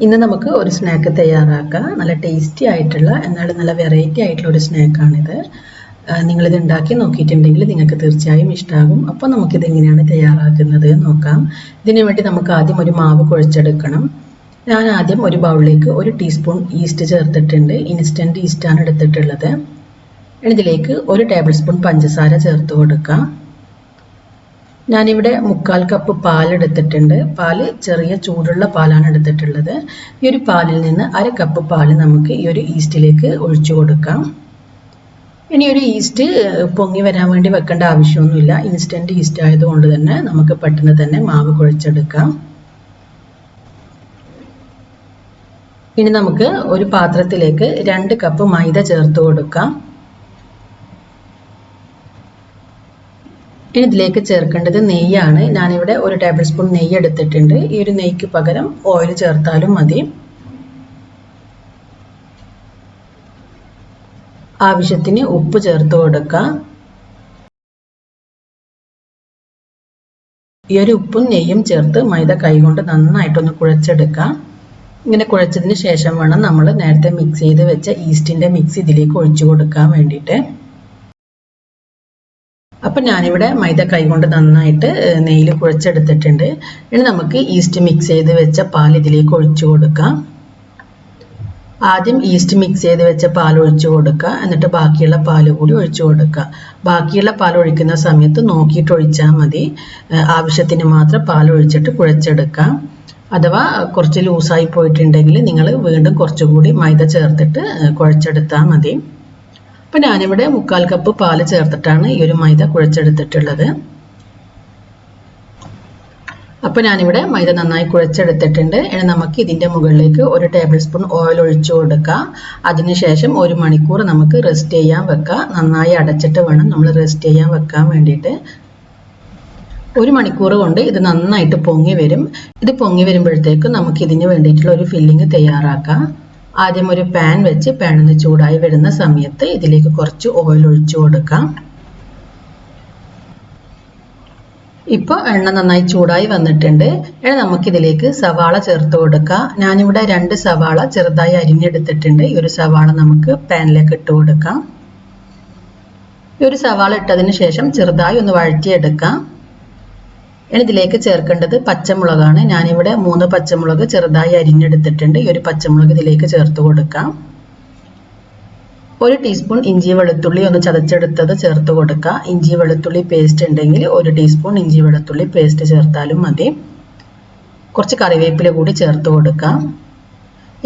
ഇന്ന് നമുക്ക് ഒരു സ്നാക്ക് തയ്യാറാക്കാം. നല്ല ടേസ്റ്റി ആയിട്ടുള്ള എന്നാൽ നല്ല വെറൈറ്റി ആയിട്ടുള്ള ഒരു സ്നാക്കാണിത്. നിങ്ങളിത് ഉണ്ടാക്കി നോക്കിയിട്ടുണ്ടെങ്കിൽ നിങ്ങൾക്ക് തീർച്ചയായും ഇഷ്ടമാകും. അപ്പോൾ നമുക്കിത് എങ്ങനെയാണ് തയ്യാറാക്കുന്നത് നോക്കാം. ഇതിനു വേണ്ടി നമുക്ക് ആദ്യം ഒരു മാവ് കുഴച്ചെടുക്കണം. ഞാൻ ആദ്യം ഒരു ബൗളിലേക്ക് 1 ടീസ്പൂൺ ഈസ്റ്റ് ചേർത്തിട്ടുണ്ട്. ഇൻസ്റ്റൻറ്റ് ഈസ്റ്റാണ് എടുത്തിട്ടുള്ളത്. ഇതിലേക്ക് 1 ടേബിൾ സ്പൂൺ പഞ്ചസാര ചേർത്ത് കൊടുക്കാം. ഞാനിവിടെ 1/4 കപ്പ് പാൽ എടുത്തിട്ടുണ്ട്. പാല് ചെറിയ ചൂടുള്ള പാലാണ് എടുത്തിട്ടുള്ളത്. ഈ ഒരു പാലിൽ നിന്ന് 1/2 കപ്പ് പാല് നമുക്ക് ഈ ഒരു ഈസ്റ്റിലേക്ക് ഒഴിച്ചു കൊടുക്കാം. ഇനി ഒരു ഈസ്റ്റ് പൊങ്ങി വരാൻ വേണ്ടി വെക്കേണ്ട ആവശ്യമൊന്നുമില്ല. ഇൻസ്റ്റൻറ്റ് ഈസ്റ്റ് ആയതുകൊണ്ട് തന്നെ നമുക്ക് പെട്ടെന്ന് തന്നെ മാവ് കുഴച്ചെടുക്കാം. ഇനി നമുക്ക് ഒരു പാത്രത്തിലേക്ക് 2 കപ്പ് മൈദ ചേർത്ത് കൊടുക്കാം. ഇനി ഇതിലേക്ക് ചേർക്കേണ്ടത് നെയ്യാണ്. ഞാനിവിടെ 1 ടേബിൾ സ്പൂൺ നെയ്യ് എടുത്തിട്ടുണ്ട്. ഈ ഒരു നെയ്ക്ക് പകരം ഓയിൽ ചേർത്താലും മതി. ആവശ്യത്തിന് ഉപ്പ് ചേർത്ത് കൊടുക്കാം. ഈ ഒരു ഉപ്പും നെയ്യും ചേർത്ത് മൈദ കൈകൊണ്ട് നന്നായിട്ടൊന്ന് കുഴച്ചെടുക്കാം. ഇങ്ങനെ കുഴച്ചതിന് ശേഷം വേണം നമ്മൾ നേരത്തെ മിക്സ് ചെയ്ത് വെച്ച ഈസ്റ്റിൻ്റെ മിക്സ് ഇതിലേക്ക് ഒഴിച്ചു കൊടുക്കാൻ വേണ്ടിയിട്ട്. അപ്പം ഞാനിവിടെ മൈദ കൈകൊണ്ട് നന്നായിട്ട് നെയ്യിൽ കുഴച്ചെടുത്തിട്ടുണ്ട്. ഇനി നമുക്ക് ഈസ്റ്റ് മിക്സ് ചെയ്ത് വെച്ച പാൽ ഇതിലേക്ക് ഒഴിച്ചു കൊടുക്കാം. ആദ്യം ഈസ്റ്റ് മിക്സ് ചെയ്ത് വെച്ച പാൽ ഒഴിച്ചു കൊടുക്കുക. എന്നിട്ട് ബാക്കിയുള്ള പാൽ കൂടി ഒഴിച്ചു കൊടുക്കുക. ബാക്കിയുള്ള പാൽ ഒഴിക്കുന്ന സമയത്ത് നോക്കിയിട്ട് ഒഴിച്ചാൽ മതി. ആവശ്യത്തിന് മാത്രം പാൽ ഒഴിച്ചിട്ട് കുഴച്ചെടുക്കാം. അഥവാ കുറച്ച് ലൂസായി പോയിട്ടുണ്ടെങ്കിൽ നിങ്ങൾ വീണ്ടും കുറച്ചുകൂടി മൈദ ചേർത്തിട്ട് കുഴച്ചെടുത്താൽ മതി. അപ്പം ഞാനിവിടെ 1/4 കപ്പ് പാല് ചേർത്തിട്ടാണ് ഈ ഒരു മൈദ കുഴച്ചെടുത്തിട്ടുള്ളത്. അപ്പം ഞാനിവിടെ മൈദ നന്നായി കുഴച്ചെടുത്തിട്ടുണ്ട്. ഇനി നമുക്ക് ഇതിൻ്റെ മുകളിലേക്ക് 1 ടേബിൾ സ്പൂൺ ഓയിൽ ഒഴിച്ചു കൊടുക്കാം. അതിനുശേഷം 1 മണിക്കൂർ നമുക്ക് റെസ്റ്റ് ചെയ്യാൻ വെക്കാം. നന്നായി അടച്ചിട്ട് വേണം നമ്മൾ റെസ്റ്റ് ചെയ്യാൻ വെക്കാൻ വേണ്ടിയിട്ട്. 1 മണിക്കൂർ കൊണ്ട് ഇത് നന്നായിട്ട് പൊങ്ങി വരും. ഇത് പൊങ്ങി വരുമ്പോഴത്തേക്കും നമുക്ക് ഇതിന് വേണ്ടിയിട്ടുള്ള ഒരു ഫില്ലിങ് തയ്യാറാക്കാം. ആദ്യം ഒരു പാൻ വെച്ച് പാൻ ഒന്ന് ചൂടായി വരുന്ന സമയത്ത് ഇതിലേക്ക് കുറച്ച് ഓയിൽ ഒഴിച്ചു കൊടുക്കാം. ഇപ്പോൾ എണ്ണ നന്നായി ചൂടായി വന്നിട്ടുണ്ട്. ഇനി നമുക്കിതിലേക്ക് സവാള ചേർത്ത് കൊടുക്കാം. ഞാനിവിടെ 2 സവാള ചെറുതായി അരിഞ്ഞെടുത്തിട്ടുണ്ട്. ഈ ഒരു സവാള നമുക്ക് പാനിലേക്ക് ഇട്ട് കൊടുക്കാം. ഈ ഒരു സവാള ഇട്ടതിന് ശേഷം ചെറുതായി ഒന്ന് വഴറ്റിയെടുക്കാം. ഇനി ഇതിലേക്ക് ചേർക്കേണ്ടത് പച്ചമുളകാണ്. ഞാനിവിടെ 3 പച്ചമുളക് ചെറുതായി അരിഞ്ഞെടുത്തിട്ടുണ്ട്. ഈ ഒരു പച്ചമുളക് ഇതിലേക്ക് ചേർത്ത് കൊടുക്കാം. 1 ടീസ്പൂൺ ഇഞ്ചി വെളുത്തുള്ളി ഒന്ന് ചതച്ചെടുത്തത് ചേർത്ത് കൊടുക്കുക. ഇഞ്ചി വെളുത്തുള്ളി പേസ്റ്റ് ഉണ്ടെങ്കിൽ 1 ടീസ്പൂൺ ഇഞ്ചി വെളുത്തുള്ളി പേസ്റ്റ് ചേർത്താലും മതി. കുറച്ച് കറിവേപ്പില കൂടി ചേർത്ത് കൊടുക്കാം.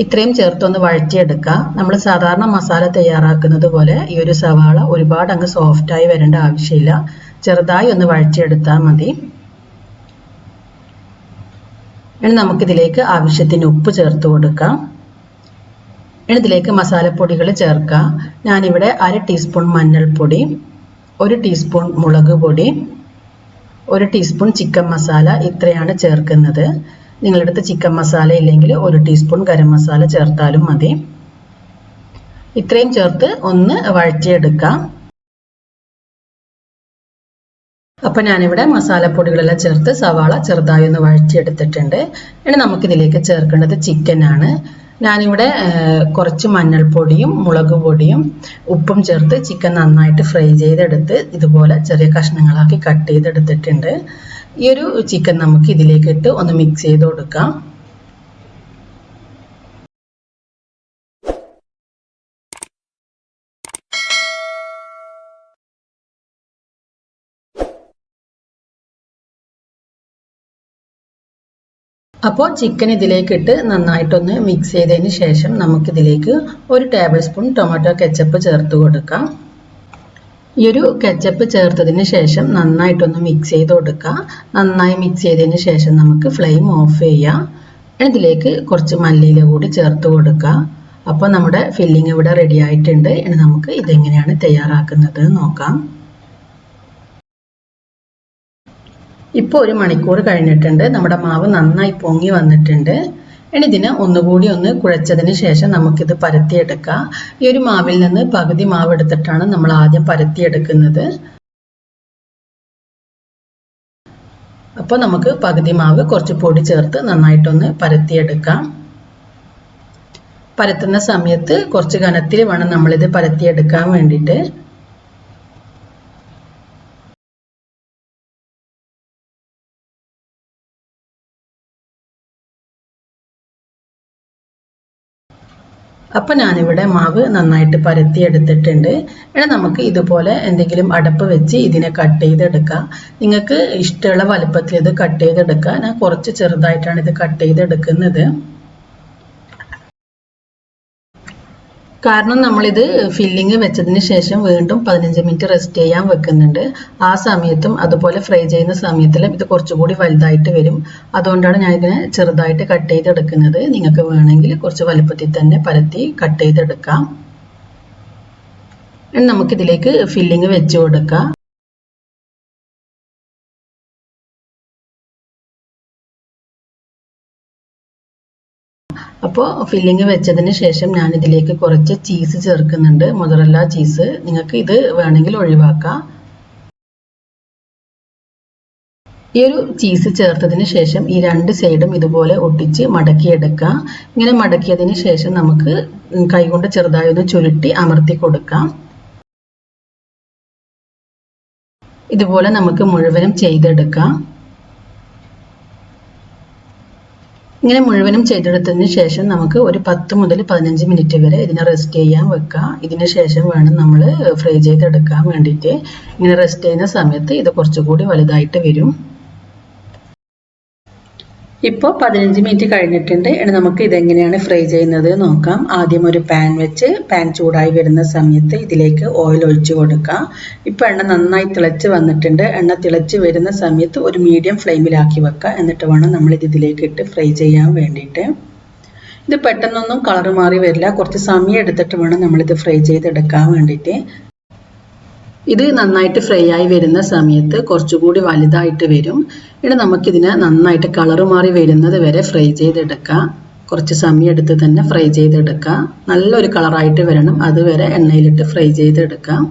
ഇത്രയും ചേർത്തൊന്ന് വഴറ്റിയെടുക്കുക. നമ്മൾ സാധാരണ മസാല തയ്യാറാക്കുന്നത് പോലെ ഈ ഒരു സവാള ഒരുപാട് അങ്ങ് സോഫ്റ്റായി വരേണ്ട ആവശ്യമില്ല. ചെറുതായി ഒന്ന് വഴറ്റിയെടുത്താൽ മതി. ഇനി നമുക്കിതിലേക്ക് ആവശ്യത്തിന് ഉപ്പ് ചേർത്ത് കൊടുക്കാം. ഇനി ഇതിലേക്ക് മസാലപ്പൊടികൾ ചേർക്കാം. ഞാനിവിടെ 1/2 ടീസ്പൂൺ മഞ്ഞൾപ്പൊടി, 1 ടീസ്പൂൺ മുളക് പൊടി, 1 ടീസ്പൂൺ ചിക്കൻ മസാല, ഇത്രയാണ് ചേർക്കുന്നത്. നിങ്ങളുടെ അടുത്ത് ചിക്കൻ മസാല ഇല്ലെങ്കിൽ 1 ടീസ്പൂൺ ഗരം മസാല ചേർത്താലും മതി. ഇത്രയും ചേർത്ത് ഒന്ന് വഴറ്റിയെടുക്കാം. അപ്പം ഞാനിവിടെ മസാലപ്പൊടികളെല്ലാം ചേർത്ത് സവാള ചെറുതായി ഒന്ന് വഴറ്റിയെടുത്തിട്ടുണ്ട്. ഇനി നമുക്കിതിലേക്ക് ചേർക്കേണ്ടത് ചിക്കനാണ്. ഞാനിവിടെ കുറച്ച് മഞ്ഞൾപ്പൊടിയും മുളക് പൊടിയും ഉപ്പും ചേർത്ത് ചിക്കൻ നന്നായിട്ട് ഫ്രൈ ചെയ്തെടുത്ത് ഇതുപോലെ ചെറിയ കഷ്ണങ്ങളാക്കി കട്ട് ചെയ്തെടുത്തിട്ടുണ്ട്. ഈ ഒരു ചിക്കൻ നമുക്ക് ഇതിലേക്ക് ഇട്ട് ഒന്ന് മിക്സ് ചെയ്ത് കൊടുക്കാം. അപ്പോൾ ചിക്കൻ ഇതിലേക്ക് ഇട്ട് നന്നായിട്ടൊന്ന് മിക്സ് ചെയ്തതിന് ശേഷം നമുക്കിതിലേക്ക് 1 ടേബിൾ സ്പൂൺ ടൊമാറ്റോ കെച്ചപ്പ് ചേർത്ത് കൊടുക്കാം. ഈ ഒരു കെച്ചപ്പ് ചേർത്തതിന് ശേഷം നന്നായിട്ടൊന്ന് മിക്സ് ചെയ്ത് കൊടുക്കാം. നന്നായി മിക്സ് ചെയ്തതിന് ശേഷം നമുക്ക് ഫ്ലെയിം ഓഫ് ചെയ്യാം. ഇതിലേക്ക് കുറച്ച് മല്ലിയില കൂടി ചേർത്ത് കൊടുക്കാം. അപ്പോൾ നമ്മുടെ ഫില്ലിംഗ് ഇവിടെ റെഡി ആയിട്ടുണ്ട്. ഇനി നമുക്ക് ഇതെങ്ങനെയാണ് തയ്യാറാക്കുന്നത് നോക്കാം. ഇപ്പോൾ 1 മണിക്കൂർ കഴിഞ്ഞിട്ടുണ്ട്. നമ്മുടെ മാവ് നന്നായി പൊങ്ങി വന്നിട്ടുണ്ട്. ഇനി ഇതിനെ ഒന്നുകൂടി ഒന്ന് കുഴച്ചതിന് ശേഷം നമുക്കിത് പരത്തിയെടുക്കാം. ഈ ഒരു മാവിൽ നിന്ന് പകുതി മാവ് എടുത്തിട്ടാണ് നമ്മൾ ആദ്യം പരത്തിയെടുക്കുന്നത്. അപ്പോൾ നമുക്ക് പകുതി മാവ് കുറച്ച് പൊടി ചേർത്ത് നന്നായിട്ടൊന്ന് പരത്തിയെടുക്കാം. പരത്തുന്ന സമയത്ത് കുറച്ച് കനത്തിൽ വേണം നമ്മളിത് പരത്തിയെടുക്കാൻ വേണ്ടിയിട്ട്. അപ്പോൾ ഞാനിവിടെ മാവ് നന്നായിട്ട് പരത്തി എടുത്തിട്ടുണ്ട്. ഇനി നമുക്ക് ഇതുപോലെ എന്തെങ്കിലും അടപ്പ് വെച്ച് ഇതിനെ കട്ട് ചെയ്തെടുക്കാം. നിങ്ങൾക്ക് ഇഷ്ടമുള്ള വലുപ്പത്തിൽ ഇത് കട്ട് ചെയ്തെടുക്കാം. ഞാൻ കുറച്ച് ചെറുതായിട്ടാണ് ഇത് കട്ട് ചെയ്തെടുക്കുന്നത്. കാരണം നമ്മളിത് ഫില്ലിങ് വെച്ചതിന് ശേഷം വീണ്ടും 15 മിനിറ്റ് റെസ്റ്റ് ചെയ്യാൻ വെക്കുന്നുണ്ട്. ആ സമയത്തും അതുപോലെ ഫ്രൈ ചെയ്യുന്ന സമയത്തിലും ഇത് കുറച്ചുകൂടി വലുതായിട്ട് വരും. അതുകൊണ്ടാണ് ഞാൻ ഇതിനെ ചെറുതായിട്ട് കട്ട് ചെയ്തെടുക്കുന്നത്. നിങ്ങൾക്ക് വേണമെങ്കിൽ കുറച്ച് വലുപ്പത്തിൽ തന്നെ പരത്തി കട്ട് ചെയ്തെടുക്കാം. ഇനി നമുക്കിതിലേക്ക് ഫില്ലിങ് വെച്ച് കൊടുക്കാം. അപ്പോൾ ഫില്ലിങ് വെച്ചതിന് ശേഷം ഞാൻ ഇതിലേക്ക് കുറച്ച് ചീസ് ചേർക്കുന്നുണ്ട്, മൊസറല്ല ചീസ്. നിങ്ങൾക്ക് ഇത് വേണമെങ്കിൽ ഒഴിവാക്കാം. ഈ ഒരു ചീസ് ചേർത്തതിന് ശേഷം ഈ രണ്ട് സൈഡും ഇതുപോലെ ഒട്ടിച്ച് മടക്കിയെടുക്കാം. ഇങ്ങനെ മടക്കിയതിന് ശേഷം നമുക്ക് കൈകൊണ്ട് ചെറുതായി ഒന്ന് ചുരുട്ടി അമർത്തി കൊടുക്കാം. ഇതുപോലെ നമുക്ക് മുഴുവനും ചെയ്തെടുക്കാം. ഇങ്ങനെ മുഴുവനും ചെയ്തെടുത്തതിന് ശേഷം നമുക്ക് ഒരു 10 മുതൽ 15 മിനിറ്റ് വരെ ഇതിനെ റെസ്റ്റ് ചെയ്യാൻ വെക്കാം. ഇതിന് ശേഷം വേണം നമ്മൾ ഫ്രൈ ചെയ്തെടുക്കാൻ വേണ്ടിയിട്ട്. ഇങ്ങനെ റെസ്റ്റ് ചെയ്യുന്ന സമയത്ത് ഇത് കുറച്ചുകൂടി വലുതായിട്ട് വരും. ഇപ്പോൾ 15 മിനിറ്റ് കഴിഞ്ഞിട്ടുണ്ട്. ഇനി നമുക്ക് ഇതെങ്ങനെയാണ് ഫ്രൈ ചെയ്യുന്നത് നോക്കാം. ആദ്യം ഒരു പാൻ വെച്ച് പാൻ ചൂടായി വരുന്ന സമയത്ത് ഇതിലേക്ക് ഓയിൽ ഒഴിച്ചു കൊടുക്കാം. ഇപ്പോൾ എണ്ണ നന്നായി തിളച്ച് വന്നിട്ടുണ്ട്. എണ്ണ തിളച്ച് വരുന്ന സമയത്ത് ഒരു മീഡിയം ഫ്ലെയിമിലാക്കി വെക്കുക. എന്നിട്ട് വേണം നമ്മളിത് ഇതിലേക്ക് ഇട്ട് ഫ്രൈ ചെയ്യാൻ വേണ്ടിയിട്ട്. ഇത് പെട്ടെന്നൊന്നും കളർ മാറി വരില്ല. കുറച്ച് സമയം എടുത്തിട്ട് വേണം നമ്മളിത് ഫ്രൈ ചെയ്തെടുക്കാൻ വേണ്ടിയിട്ട്. ഇത് നന്നായിട്ട് ഫ്രൈ ആയി വരുന്ന സമയത്ത് കുറച്ചുകൂടി വലുതായിട്ട് വരും. ഇനി നമുക്കിതിനെ നന്നായിട്ട് കളർ മാറി വരുന്നത് വരെ ഫ്രൈ ചെയ്തെടുക്കാം. കുറച്ച് സമയം എടുത്ത് തന്നെ ഫ്രൈ ചെയ്തെടുക്കാം. നല്ലൊരു കളറായിട്ട് വരണം. അതുവരെ എണ്ണയിലിട്ട് ഫ്രൈ ചെയ്തെടുക്കാം.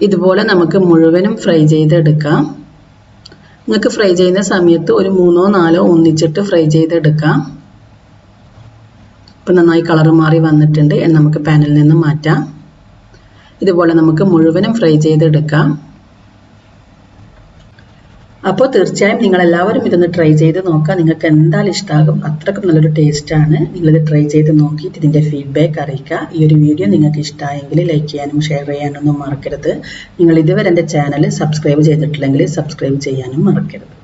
ഇതുപോലെ നമുക്ക് മുഴുവനും ഫ്രൈ ചെയ്തെടുക്കാം. നിങ്ങൾക്ക് ഫ്രൈ ചെയ്യുന്ന സമയത്ത് ഒരു 3 or 4 ഒന്നിച്ചിട്ട് ഫ്രൈ ചെയ്തെടുക്കാം. ഇപ്പോൾ നന്നായി കളർ മാറി വന്നിട്ടുണ്ട്. നമുക്ക് പാനിൽ നിന്ന് മാറ്റാം. ഇതുപോലെ നമുക്ക് മുഴുവനും ഫ്രൈ ചെയ്തെടുക്കാം. അപ്പോൾ തീർച്ചയായും നിങ്ങളെല്ലാവരും ഇതൊന്ന് ട്രൈ ചെയ്ത് നോക്കുക. നിങ്ങൾക്ക് എന്തായാലും ഇഷ്ടമാകും. അത്രയ്ക്കും നല്ലൊരു ടേസ്റ്റാണ്. നിങ്ങളിത് ട്രൈ ചെയ്ത് നോക്കിയിട്ട് ഇതിൻ്റെ ഫീഡ്ബാക്ക് അറിയിക്കുക. ഈ ഒരു വീഡിയോ നിങ്ങൾക്ക് ഇഷ്ടമായെങ്കിൽ ലൈക്ക് ചെയ്യാനും ഷെയർ ചെയ്യാനൊന്നും മറക്കരുത്. നിങ്ങൾ ഇതുവരെ എൻ്റെ ചാനൽ സബ്സ്ക്രൈബ് ചെയ്തിട്ടില്ലെങ്കിൽ സബ്സ്ക്രൈബ് ചെയ്യാനും മറക്കരുത്.